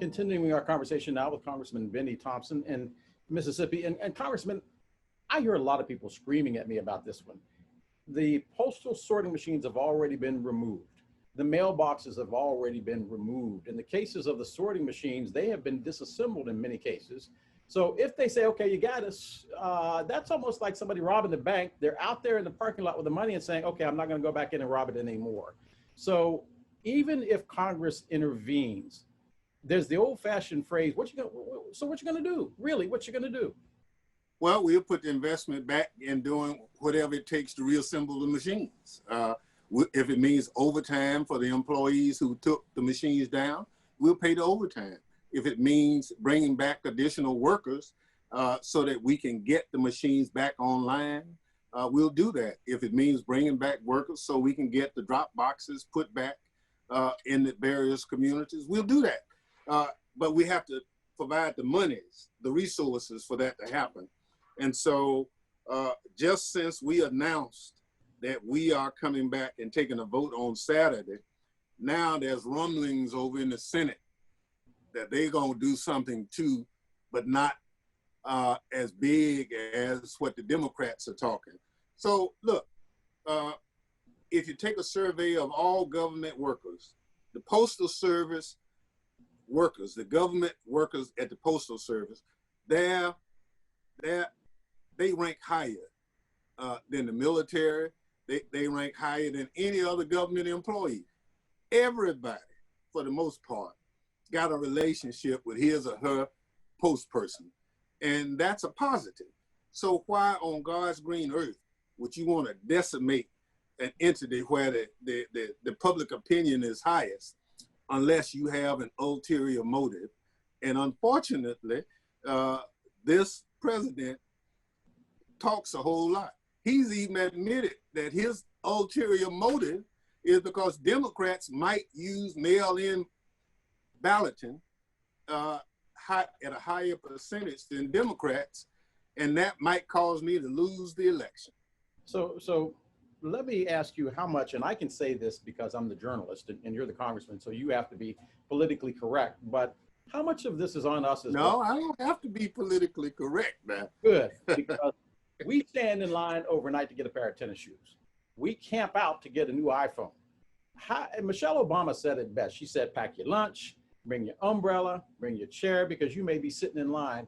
continuing our conversation now with Congressman Bennie Thompson in Mississippi. And Congressman, I hear a lot of people screaming at me about this one. The postal sorting machines have already been removed. The mailboxes have already been removed. In the cases of the sorting machines, they have been disassembled in many cases. So if they say, okay, you got us, that's almost like somebody robbing the bank. They're out there in the parking lot with the money and saying, okay, I'm not going to go back in and rob it anymore. So even if Congress intervenes, there's the old-fashioned phrase, what you going to do? Really, what you going to do? Well, we'll put the investment back in doing whatever it takes to reassemble the machines. If it means overtime for the employees who took the machines down, we'll pay the overtime. If it means bringing back additional workers so that we can get the machines back online, we'll do that. If it means bringing back workers so we can get the drop boxes put back in the various communities, we'll do that. But we have to provide the monies, the resources for that to happen. And so just since we announced that we are coming back and taking a vote on Saturday, now there's rumblings over in the Senate that they're gonna do something too, but not as big as what the Democrats are talking. So look, if you take a survey of all government workers, the Postal Service workers, the government workers at the Postal Service, they rank higher than the military. They rank higher than any other government employee. Everybody, for the most part, got a relationship with his or her post person. And that's a positive. So why on God's green earth would you want to decimate an entity where the public opinion is highest unless you have an ulterior motive? And unfortunately, this president talks a whole lot. He's even admitted that his ulterior motive is because Democrats might use mail-in balloting at a higher percentage than Democrats, and that might cause me to lose the election. So let me ask you how much, and I can say this because I'm the journalist and you're the congressman, so you have to be politically correct, but how much of this is on us as well? No, I don't have to be politically correct, man. Good, because we stand in line overnight to get a pair of tennis shoes. We camp out to get a new iPhone. Michelle Obama said it best. She said, pack your lunch, bring your umbrella, bring your chair, because you may be sitting in line.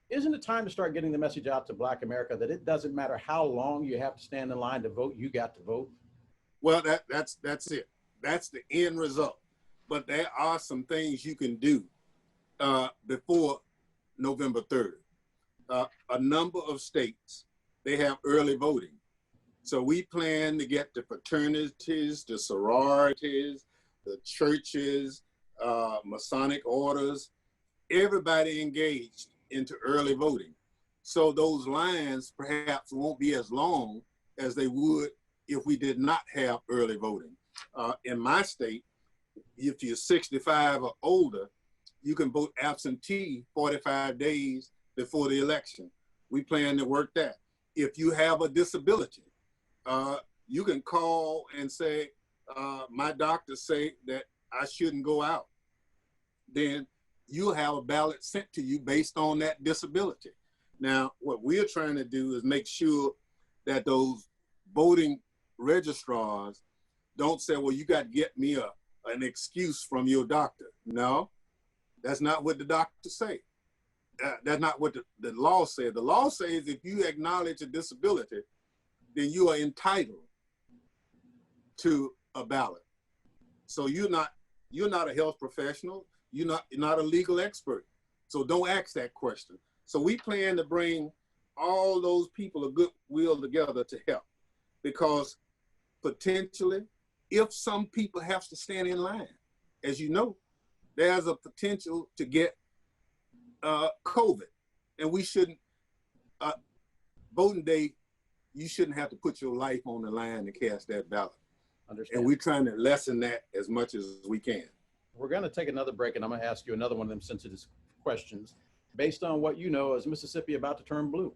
Isn't it time to start getting the message out to Black America that it doesn't matter how long you have to stand in line to vote, you got to vote? Well, that's it. That's the end result. But there are some things you can do before November 3rd. A number of states, they have early voting. So we plan to get the fraternities, the sororities, the churches, Masonic orders, everybody engaged into early voting. So those lines perhaps won't be as long as they would if we did not have early voting. In my state, if you're 65 or older, you can vote absentee 45 days before the election. We plan to work that. If you have a disability, you can call and say, my doctor say that I shouldn't go out. Then you'll have a ballot sent to you based on that disability. Now, what we're trying to do is make sure that those voting registrars don't say, well, you got to get me an excuse from your doctor. No, that's not what the doctor say. That's not what the law says. The law says if you acknowledge a disability, then you are entitled to a ballot. So you're not a health professional. You're not a legal expert. So don't ask that question. So we plan to bring all those people of goodwill together to help, because potentially, if some people have to stand in line, as you know, there's a potential to get COVID, and we shouldn't, voting day, you shouldn't have to put your life on the line to cast that ballot. Understand. And we're trying to lessen that as much as we can. We're going to take another break, and I'm going to ask you another one of them sensitive questions. Based on what you know, is Mississippi about to turn blue?